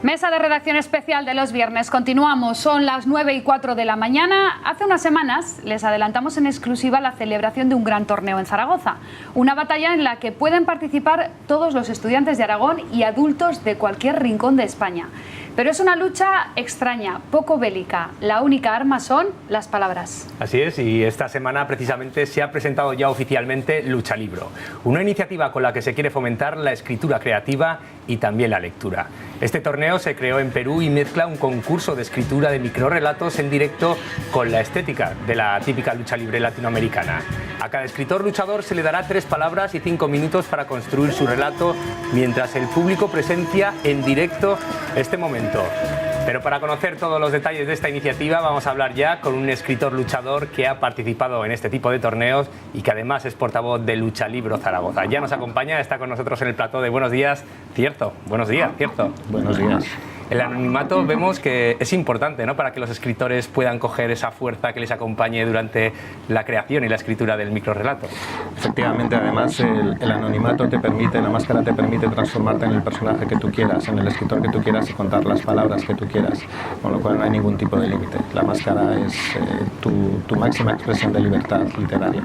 Mesa de redacción especial de los viernes. Continuamos, son las 9:04 de la mañana. Hace unas semanas les adelantamos en exclusiva la celebración de un gran torneo en Zaragoza. Una batalla en la que pueden participar todos los estudiantes de Aragón y adultos de cualquier rincón de España. Pero es una lucha extraña, poco bélica. La única arma son las palabras. Así es, y esta semana precisamente se ha presentado ya oficialmente Lucha Libro, una iniciativa con la que se quiere fomentar la escritura creativa y también la lectura. Este torneo se creó en Perú y mezcla un concurso de escritura de microrrelatos en directo con la estética de la típica lucha libre latinoamericana. A cada escritor luchador se le dará 3 palabras y 5 minutos para construir su relato, mientras el público presencia en directo este momento. Pero para conocer todos los detalles de esta iniciativa vamos a hablar ya con un escritor luchador que ha participado en este tipo de torneos y que además es portavoz de Lucha Libro Zaragoza. Ya nos acompaña, está con nosotros en el plató de Buenos Días, Cierzo. Buenos días, Cierzo. Buenos días. El anonimato vemos que es importante, ¿no?, para que los escritores puedan coger esa fuerza que les acompañe durante la creación y la escritura del microrrelato. Efectivamente, además el anonimato te permite, la máscara te permite transformarte en el personaje que tú quieras, en el escritor que tú quieras y contar las palabras que tú quieras, con lo cual no hay ningún tipo de límite. La máscara es tu máxima expresión de libertad literaria.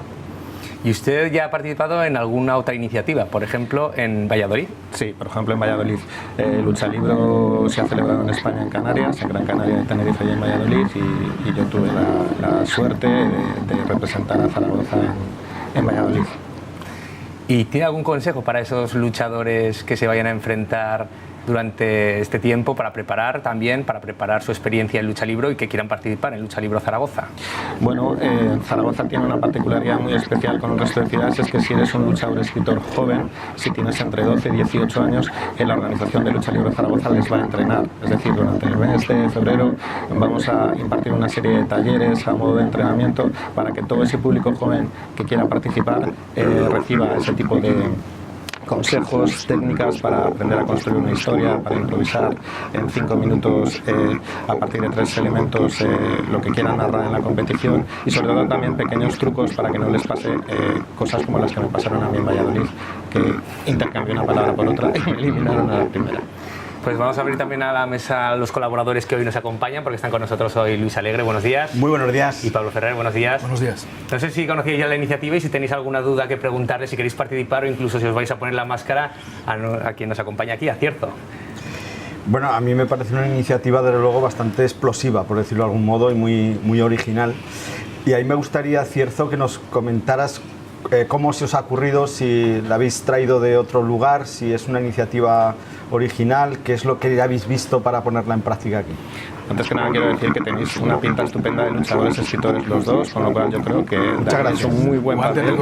¿Y usted ya ha participado en alguna otra iniciativa, por ejemplo, en Valladolid? Sí, por ejemplo, en Valladolid. Lucha Libro se ha celebrado en España, en Canarias, en Gran Canaria, en Tenerife y en Valladolid, y yo tuve la suerte de representar a Zaragoza en Valladolid. ¿Y tiene algún consejo para esos luchadores que se vayan a enfrentar durante este tiempo para preparar su experiencia en Lucha Libro y que quieran participar en Lucha Libro Zaragoza? Bueno, Zaragoza tiene una particularidad muy especial con el resto de ciudades, es que si eres un luchador escritor joven, si tienes entre 12 y 18 años, en la organización de Lucha Libro Zaragoza les va a entrenar. Es decir, durante el mes de febrero vamos a impartir una serie de talleres a modo de entrenamiento para que todo ese público joven que quiera participar reciba ese tipo de consejos, técnicas para aprender a construir una historia, para improvisar en 5 minutos a partir de 3 elementos lo que quieran narrar en la competición, y sobre todo también pequeños trucos para que no les pase cosas como las que me pasaron a mí en Valladolid, que intercambié una palabra por otra y me eliminaron a la primera. Pues vamos a abrir también a la mesa a los colaboradores que hoy nos acompañan, porque están con nosotros hoy Luis Alegre, buenos días. Muy buenos días. Y Pablo Ferrer, buenos días. Buenos días. No sé si conocíais ya la iniciativa y si tenéis alguna duda que preguntarle, si queréis participar o incluso si os vais a poner la máscara a quien nos acompaña aquí, a Cierzo. Bueno, a mí me parece una iniciativa, desde luego, bastante explosiva, por decirlo de algún modo, y muy original. Y ahí me gustaría, Cierzo, que nos comentaras cómo se os ha ocurrido, si la habéis traído de otro lugar, si es una iniciativa original, qué es lo que habéis visto para ponerla en práctica aquí. Antes que nada quiero decir que tenéis una pinta estupenda de luchadores escritores los dos, con lo cual yo creo que es un muy buen papel.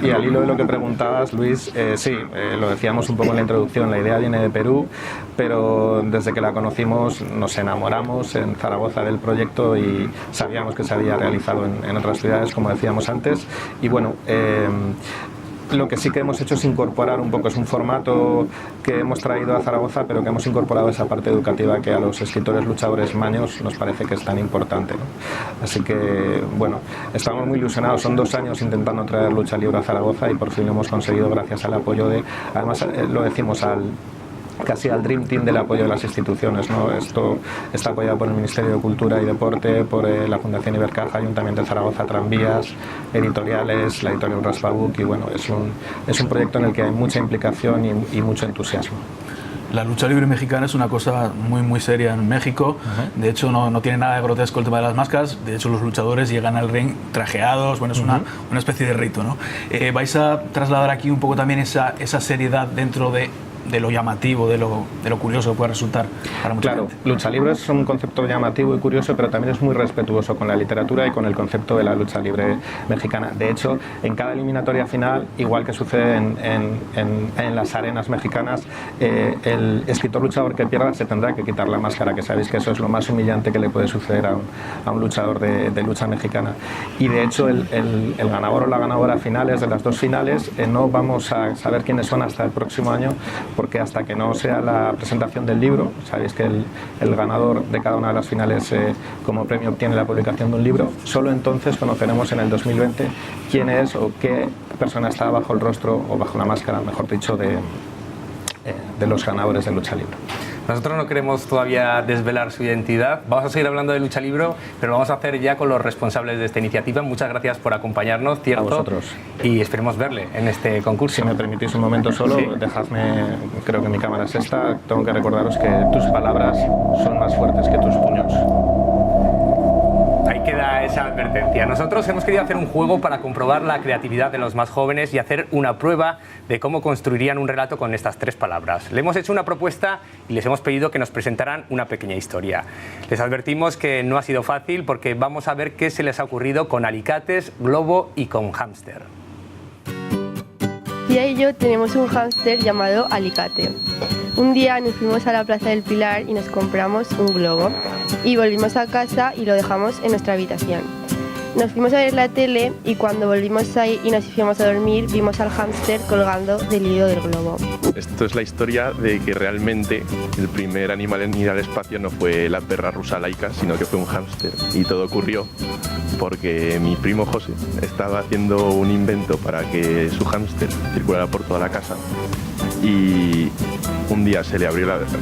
Y al hilo de lo que preguntabas, Luis, lo decíamos un poco en la introducción, la idea viene de Perú, pero desde que la conocimos nos enamoramos en Zaragoza del proyecto y sabíamos que se había realizado en otras ciudades, como decíamos antes, y bueno, lo que sí que hemos hecho es incorporar un poco, es un formato que hemos traído a Zaragoza, pero que hemos incorporado esa parte educativa que a los escritores luchadores maños nos parece que es tan importante, ¿no? Así que, bueno, estamos muy ilusionados, son 2 años intentando traer Lucha Libre a Zaragoza y por fin lo hemos conseguido gracias al apoyo además lo decimos casi al Dream Team del apoyo de las instituciones, ¿no? Esto está apoyado por el Ministerio de Cultura y Deporte, por la Fundación Ibercaja, Ayuntamiento de Zaragoza, Tranvías, editoriales, la editorial Raspabook, y bueno, es un proyecto en el que hay mucha implicación y mucho entusiasmo. La lucha libre mexicana es una cosa muy seria en México. De hecho, no tiene nada de grotesco el tema de las máscaras. De hecho, los luchadores llegan al ring trajeados. Bueno, es una especie de rito, ¿no? Vais a trasladar aquí un poco también esa seriedad dentro de lo llamativo, de lo curioso que puede resultar para mucha gente. Lucha libre es un concepto llamativo y curioso, pero también es muy respetuoso con la literatura y con el concepto de la lucha libre mexicana. De hecho, en cada eliminatoria final, igual que sucede en las arenas mexicanas, el escritor luchador que pierda se tendrá que quitar la máscara, que sabéis que eso es lo más humillante que le puede suceder a un luchador de lucha mexicana. Y de hecho, el ganador o la ganadora finales de las 2 finales no vamos a saber quiénes son hasta el próximo año, porque hasta que no sea la presentación del libro, sabéis que el ganador de cada una de las finales como premio obtiene la publicación de un libro, solo entonces conoceremos en el 2020 quién es o qué persona está bajo el rostro o bajo la máscara, mejor dicho, de los ganadores de lucha libre. Nosotros no queremos todavía desvelar su identidad. Vamos a seguir hablando de lucha libre, pero lo vamos a hacer ya con los responsables de esta iniciativa. Muchas gracias por acompañarnos, Cierto. A vosotros. Y esperemos verle en este concurso. Si me permitís un momento solo, sí. Dejadme, creo que mi cámara es esta, tengo que recordaros que tus palabras son más fuertes que tus puños. Ahí queda esa advertencia. Nosotros hemos querido hacer un juego para comprobar la creatividad de los más jóvenes y hacer una prueba de cómo construirían un relato con estas 3 palabras. Le hemos hecho una propuesta y les hemos pedido que nos presentaran una pequeña historia. Les advertimos que no ha sido fácil porque vamos a ver qué se les ha ocurrido con alicates, globo y con hámster. Tía y yo tenemos un hámster llamado Alicate. Un día nos fuimos a la Plaza del Pilar y nos compramos un globo y volvimos a casa y lo dejamos en nuestra habitación. Nos fuimos a ver la tele y cuando volvimos ahí y nos fuimos a dormir vimos al hámster colgando del hilo del globo. Esto es la historia de que realmente el primer animal en ir al espacio no fue la perra rusa Laika, sino que fue un hámster. Y todo ocurrió porque mi primo José estaba haciendo un invento para que su hámster circulara por toda la casa y un día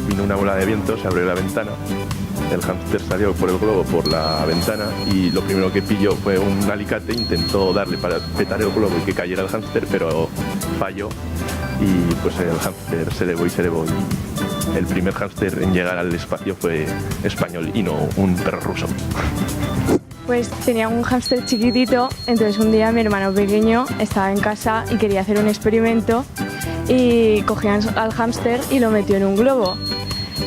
vino una bola de viento, se abrió la ventana, el hámster salió por el globo por la ventana y lo primero que pilló fue un alicate, intentó darle para petar el globo y que cayera el hámster, pero falló y pues el hámster se elevó. El primer hámster en llegar al espacio fue español y no un perro ruso. Pues tenía un hámster chiquitito, entonces un día mi hermano pequeño estaba en casa y quería hacer un experimento y cogió al hámster y lo metió en un globo.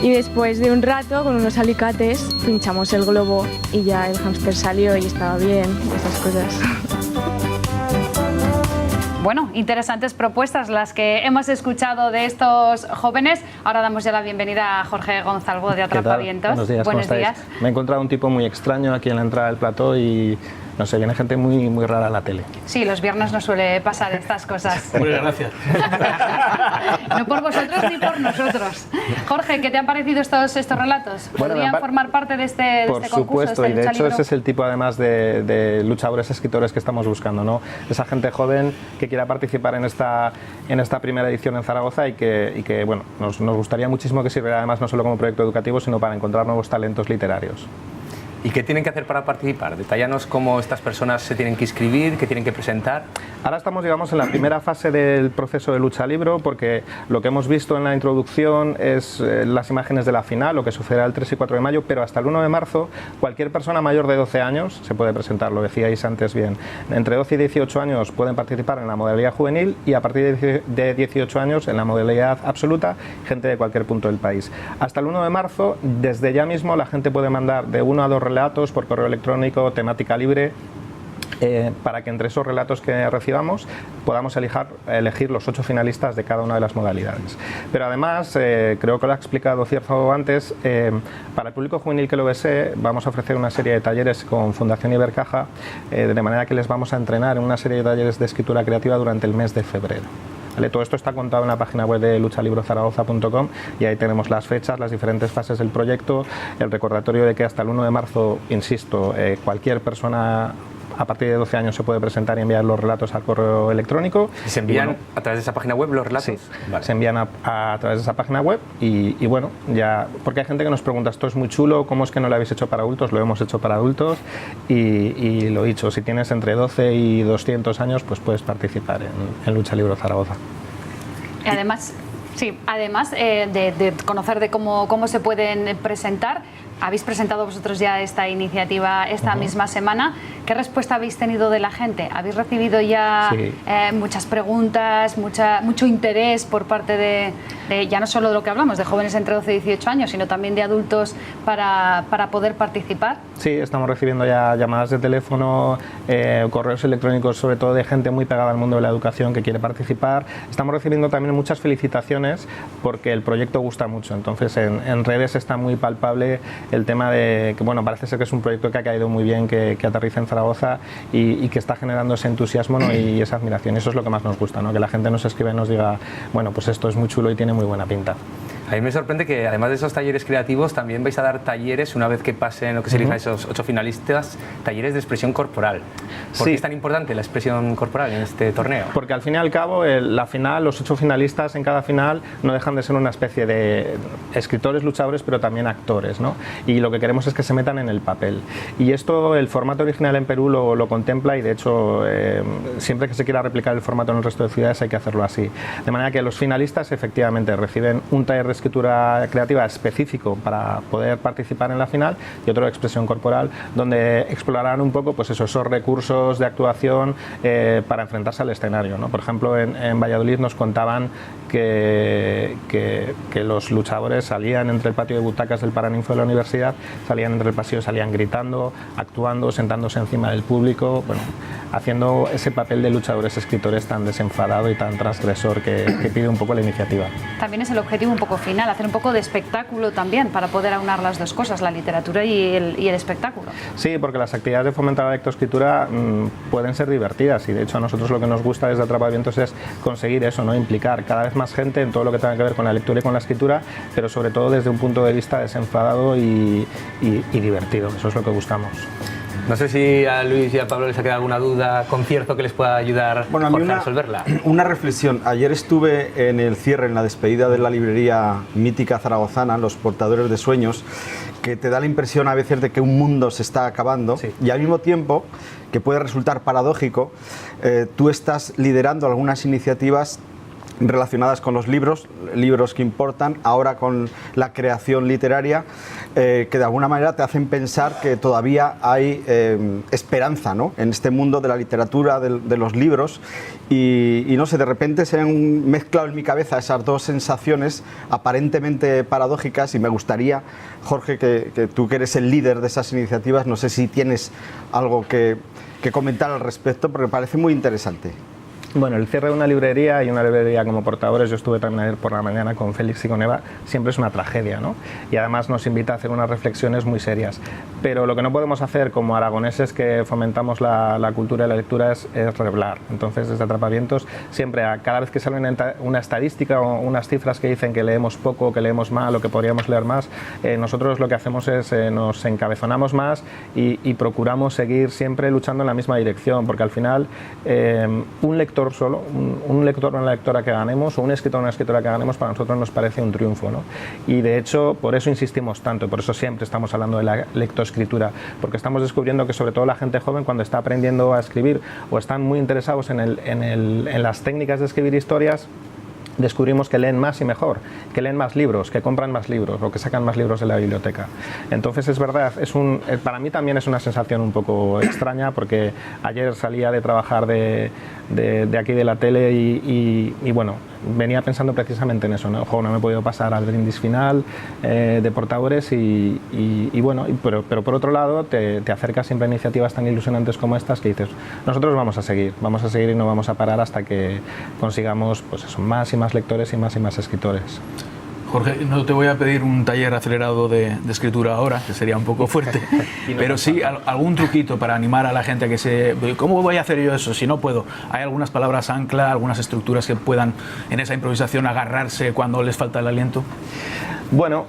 Y después de un rato, con unos alicates, pinchamos el globo y ya el hámster salió y estaba bien, esas cosas. Bueno, interesantes propuestas las que hemos escuchado de estos jóvenes. Ahora damos ya la bienvenida a Jorge Gonzalvo de Atrapavientos. Buenos días, ¿cómo estáis? Me he encontrado un tipo muy extraño aquí en la entrada del plató y no sé, viene gente muy rara a la tele. Sí, los viernes no suele pasar estas cosas. Muy gracias. No por vosotros ni por nosotros. Jorge, ¿qué te han parecido estos relatos? ¿Podrían formar parte de este concurso? Por supuesto, y de hecho ese es el tipo además de luchadores, escritores que estamos buscando, ¿no? Esa gente joven que quiera participar en esta primera edición en Zaragoza y que bueno, nos gustaría muchísimo que sirviera además no solo como proyecto educativo, sino para encontrar nuevos talentos literarios. ¿Y qué tienen que hacer para participar? Detállanos cómo estas personas se tienen que inscribir, qué tienen que presentar. Ahora estamos, digamos, en la primera fase del proceso de lucha libre, porque lo que hemos visto en la introducción es las imágenes de la final, lo que sucederá el 3 y 4 de mayo, pero hasta el 1 de marzo cualquier persona mayor de 12 años se puede presentar, lo decíais antes bien. Entre 12 y 18 años pueden participar en la modalidad juvenil y a partir de 18 años en la modalidad absoluta, gente de cualquier punto del país. Hasta el 1 de marzo, desde ya mismo, la gente puede mandar de 1 a 2 relatos por correo electrónico, temática libre, para que entre esos relatos que recibamos podamos elegir los 8 finalistas de cada una de las modalidades. Pero además, creo que lo ha explicado Cierzo antes, para el público juvenil que lo desee, vamos a ofrecer una serie de talleres con Fundación Ibercaja, de manera que les vamos a entrenar en una serie de talleres de escritura creativa durante el mes de febrero. ¿Vale? Todo esto está contado en la página web de luchalibrozaragoza.com y ahí tenemos las fechas, las diferentes fases del proyecto, el recordatorio de que hasta el 1 de marzo, insisto, cualquier persona a partir de 12 años se puede presentar y enviar los relatos al correo electrónico. ¿Y se envían a través de esa página web los relatos? Sí, vale. Se envían a través de esa página web y bueno, ya, porque hay gente que nos pregunta, esto es muy chulo, ¿cómo es que no lo habéis hecho para adultos? Lo hemos hecho para adultos y lo dicho, si tienes entre 12 y 200 años, pues puedes participar en Lucha Libre Zaragoza. Y además, sí, además de conocer de cómo se pueden presentar, habéis presentado vosotros ya esta iniciativa esta misma semana. ¿Qué respuesta habéis tenido de la gente? ¿Habéis recibido ya muchas preguntas, mucho interés por parte de ya no solo de lo que hablamos, de jóvenes entre 12 y 18 años, sino también de adultos para poder participar? Sí, estamos recibiendo ya llamadas de teléfono, correos electrónicos, sobre todo de gente muy pegada al mundo de la educación que quiere participar. Estamos recibiendo también muchas felicitaciones porque el proyecto gusta mucho. Entonces en redes está muy palpable el tema de que, bueno, parece ser que es un proyecto que ha caído muy bien, que aterriza en Zaragoza y que está generando ese entusiasmo, ¿no? Y esa admiración. Eso es lo que más nos gusta, ¿no? Que la gente nos escriba y nos diga, bueno, pues esto es muy chulo y tiene muy buena pinta. A mí me sorprende que además de esos talleres creativos también vais a dar talleres, una vez que pasen lo que se elijan esos 8 finalistas, talleres de expresión corporal. ¿Por qué es tan importante la expresión corporal en este torneo? Porque al fin y al cabo, la final, los 8 finalistas en cada final no dejan de ser una especie de escritores, luchadores, pero también actores, ¿no? Y lo que queremos es que se metan en el papel. Y esto, el formato original en Perú lo contempla, y de hecho siempre que se quiera replicar el formato en el resto de ciudades hay que hacerlo así. De manera que los finalistas efectivamente reciben un taller de escritura creativa específico para poder participar en la final y otro de expresión corporal, donde explorarán un poco pues esos recursos de actuación para enfrentarse al escenario, ¿no? Por ejemplo, en Valladolid nos contaban que los luchadores salían entre el patio de butacas del Paraninfo de la universidad, salían entre el pasillo, salían gritando, actuando, sentándose encima del público, bueno, haciendo ese papel de luchadores escritores tan desenfadado y tan transgresor que pide un poco la iniciativa. También es el objetivo un poco final, hacer un poco de espectáculo también, para poder aunar las dos cosas, la literatura y el espectáculo. Sí, porque las actividades de fomentar la lectoescritura pueden ser divertidas, y de hecho a nosotros lo que nos gusta desde Atrapavientos es conseguir eso, ¿no? Implicar cada vez más gente en todo lo que tenga que ver con la lectura y con la escritura, pero sobre todo desde un punto de vista desenfadado y divertido. Eso es lo que buscamos. No sé si a Luis y a Pablo les ha quedado alguna duda, concierto que les pueda ayudar a resolverla. Una reflexión. Ayer estuve en el cierre, en la despedida de la librería mítica zaragozana, Los Portadores de Sueños, que te da la impresión a veces de que un mundo se está acabando, y al mismo tiempo, que puede resultar paradójico, tú estás liderando algunas iniciativas relacionadas con los libros que importan, ahora con la creación literaria, que de alguna manera te hacen pensar que todavía hay esperanza, ¿no?, en este mundo de la literatura, de los libros, y no sé, de repente se han mezclado en mi cabeza esas dos sensaciones aparentemente paradójicas, y me gustaría, Jorge, que tú que eres el líder de esas iniciativas, no sé si tienes algo que comentar al respecto, porque me parece muy interesante. Bueno, el cierre de una librería, y una librería como Portadores, yo estuve también ayer por la mañana con Félix y con Eva, siempre es una tragedia, ¿no? Y además nos invita a hacer unas reflexiones muy serias. Pero lo que no podemos hacer como aragoneses que fomentamos la cultura y la lectura es revelar. Entonces, desde Atrapavientos, siempre, cada vez que sale una estadística o unas cifras que dicen que leemos poco, que leemos mal o que podríamos leer más, nosotros lo que hacemos es nos encabezonamos más y procuramos seguir siempre luchando en la misma dirección, porque al final un lector solo, un lector o una lectora que ganemos, o un escritor o una escritora que ganemos, para nosotros nos parece un triunfo, ¿no? Y de hecho, por eso insistimos tanto, y por eso siempre estamos hablando de la lectoescritura, porque estamos descubriendo que sobre todo la gente joven, cuando está aprendiendo a escribir o están muy interesados en las técnicas de escribir historias, descubrimos que leen más y mejor, que leen más libros, que compran más libros o que sacan más libros de la biblioteca. Entonces es verdad, para mí también es una sensación un poco extraña, porque ayer salía de trabajar de aquí de la tele y bueno, venía pensando precisamente en eso, ¿no? Ojo, no me he podido pasar al brindis final de Portadores y bueno, pero por otro lado te acercas siempre a iniciativas tan ilusionantes como estas, que dices, nosotros vamos a seguir y no vamos a parar hasta que consigamos pues eso, más y más lectores y más escritores. Jorge, no te voy a pedir un taller acelerado de escritura ahora, que sería un poco fuerte, pero sí algún truquito para animar a la gente a que ¿cómo voy a hacer yo eso si no puedo? ¿Hay algunas palabras ancla, algunas estructuras que puedan en esa improvisación agarrarse cuando les falta el aliento? Bueno,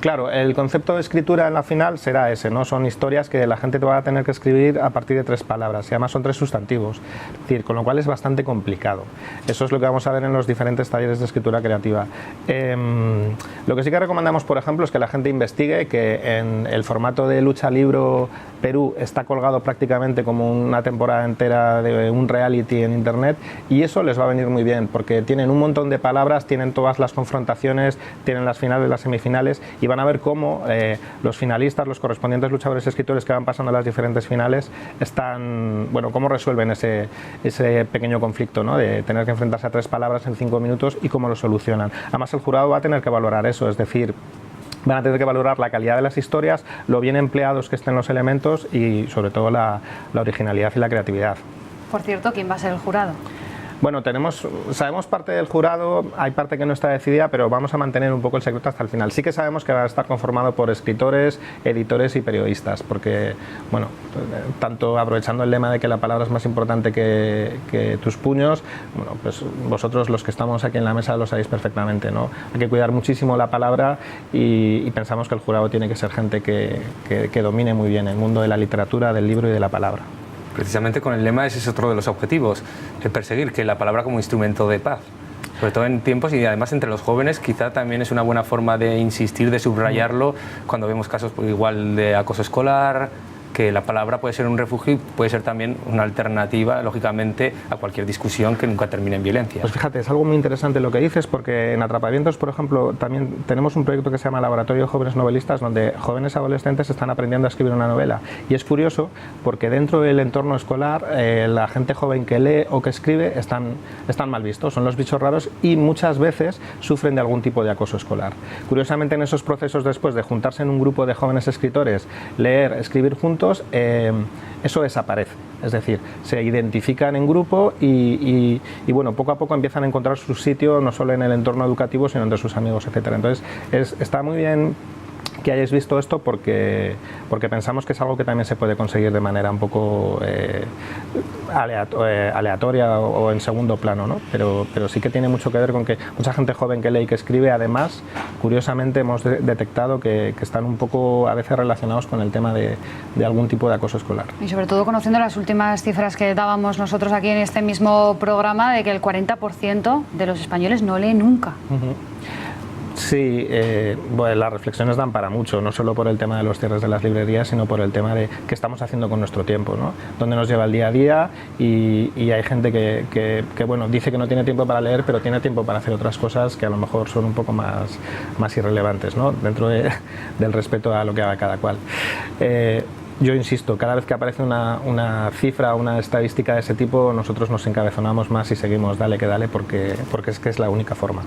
claro, el concepto de escritura en la final será ese, ¿no? Son historias que la gente te va a tener que escribir a partir de 3 palabras, y además son 3 sustantivos, es decir, con lo cual es bastante complicado. Eso es lo que vamos a ver en los diferentes talleres de escritura creativa. Lo que sí que recomendamos, por ejemplo, es que la gente investigue, que en el formato de Lucha Libro Perú está colgado prácticamente como una temporada entera de un reality en internet, y eso les va a venir muy bien, porque tienen un montón de palabras, tienen todas las confrontaciones, tienen las finales, las semifinales, y van a ver cómo los finalistas, los correspondientes luchadores y escritores que van pasando a las diferentes finales cómo resuelven ese pequeño conflicto, ¿no?, de tener que enfrentarse a 3 palabras en 5 minutos, y cómo lo solucionan. Además, el jurado va a tener que valorar eso, es decir, van a tener que valorar la calidad de las historias, lo bien empleados que estén los elementos y sobre todo la originalidad y la creatividad. Por cierto, ¿quién va a ser el jurado? Bueno, sabemos parte del jurado, hay parte que no está decidida, pero vamos a mantener un poco el secreto hasta el final. Sí que sabemos que va a estar conformado por escritores, editores y periodistas, porque, bueno, tanto aprovechando el lema de que la palabra es más importante que tus puños, bueno, pues vosotros los que estamos aquí en la mesa lo sabéis perfectamente, ¿no? Hay que cuidar muchísimo la palabra y pensamos que el jurado tiene que ser gente que domine muy bien el mundo de la literatura, del libro y de la palabra. Precisamente con el lema ese es otro de los objetivos, el perseguir que la palabra como instrumento de paz. Sobre todo en tiempos y además entre los jóvenes quizá también es una buena forma de insistir, de subrayarlo cuando vemos casos pues, igual de acoso escolar, que la palabra puede ser un refugio y puede ser también una alternativa, lógicamente, a cualquier discusión que nunca termine en violencia. Pues fíjate, es algo muy interesante lo que dices, porque en Atrapavientos, por ejemplo, también tenemos un proyecto que se llama Laboratorio de Jóvenes Novelistas, donde jóvenes adolescentes están aprendiendo a escribir una novela. Y es curioso porque dentro del entorno escolar, la gente joven que lee o que escribe están mal vistos, son los bichos raros y muchas veces sufren de algún tipo de acoso escolar. Curiosamente, en esos procesos después de juntarse en un grupo de jóvenes escritores, leer, escribir juntos, eso desaparece, es decir, se identifican en grupo y bueno, poco a poco empiezan a encontrar su sitio no solo en el entorno educativo sino entre sus amigos, etcétera. Entonces está muy bien que hayáis visto esto porque pensamos que es algo que también se puede conseguir de manera un poco aleatoria o en segundo plano, ¿no? Pero sí que tiene mucho que ver con que mucha gente joven que lee y que escribe, además, curiosamente hemos detectado que están un poco a veces relacionados con el tema de algún tipo de acoso escolar. Y sobre todo conociendo las últimas cifras que dábamos nosotros aquí en este mismo programa de que el 40% de los españoles no lee nunca. Sí, bueno, las reflexiones dan para mucho, no solo por el tema de los cierres de las librerías, sino por el tema de qué estamos haciendo con nuestro tiempo, ¿no? Dónde nos lleva el día a día y hay gente que bueno, dice que no tiene tiempo para leer, pero tiene tiempo para hacer otras cosas que a lo mejor son un poco más irrelevantes, ¿no? Dentro del respeto a lo que haga cada cual. Yo insisto, cada vez que aparece una cifra, una estadística de ese tipo, nosotros nos encabezonamos más y seguimos dale que dale porque es que es la única forma.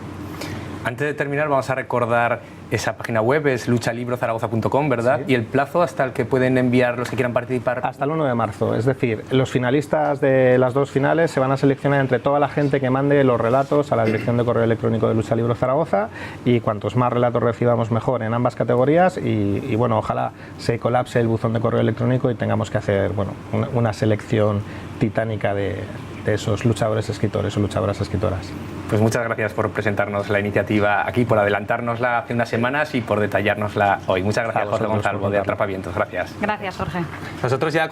Antes de terminar vamos a recordar esa página web, es luchalibrozaragoza.com, ¿verdad? Sí. Y el plazo hasta el que pueden enviar los que quieran participar. Hasta el 1 de marzo, es decir, los finalistas de las dos finales se van a seleccionar entre toda la gente que mande los relatos a la dirección de correo electrónico de Lucha Libro Zaragoza y cuantos más relatos recibamos mejor en ambas categorías y bueno, ojalá se colapse el buzón de correo electrónico y tengamos que hacer bueno, una selección titánica de esos luchadores escritores o luchadoras escritoras. Pues muchas gracias por presentarnos la iniciativa aquí, por adelantárnosla hace unas semanas y por detallárnosla hoy. Muchas gracias, Jorge Gonzalvo de Atrapavientos. Gracias. Gracias, Jorge. Nosotros ya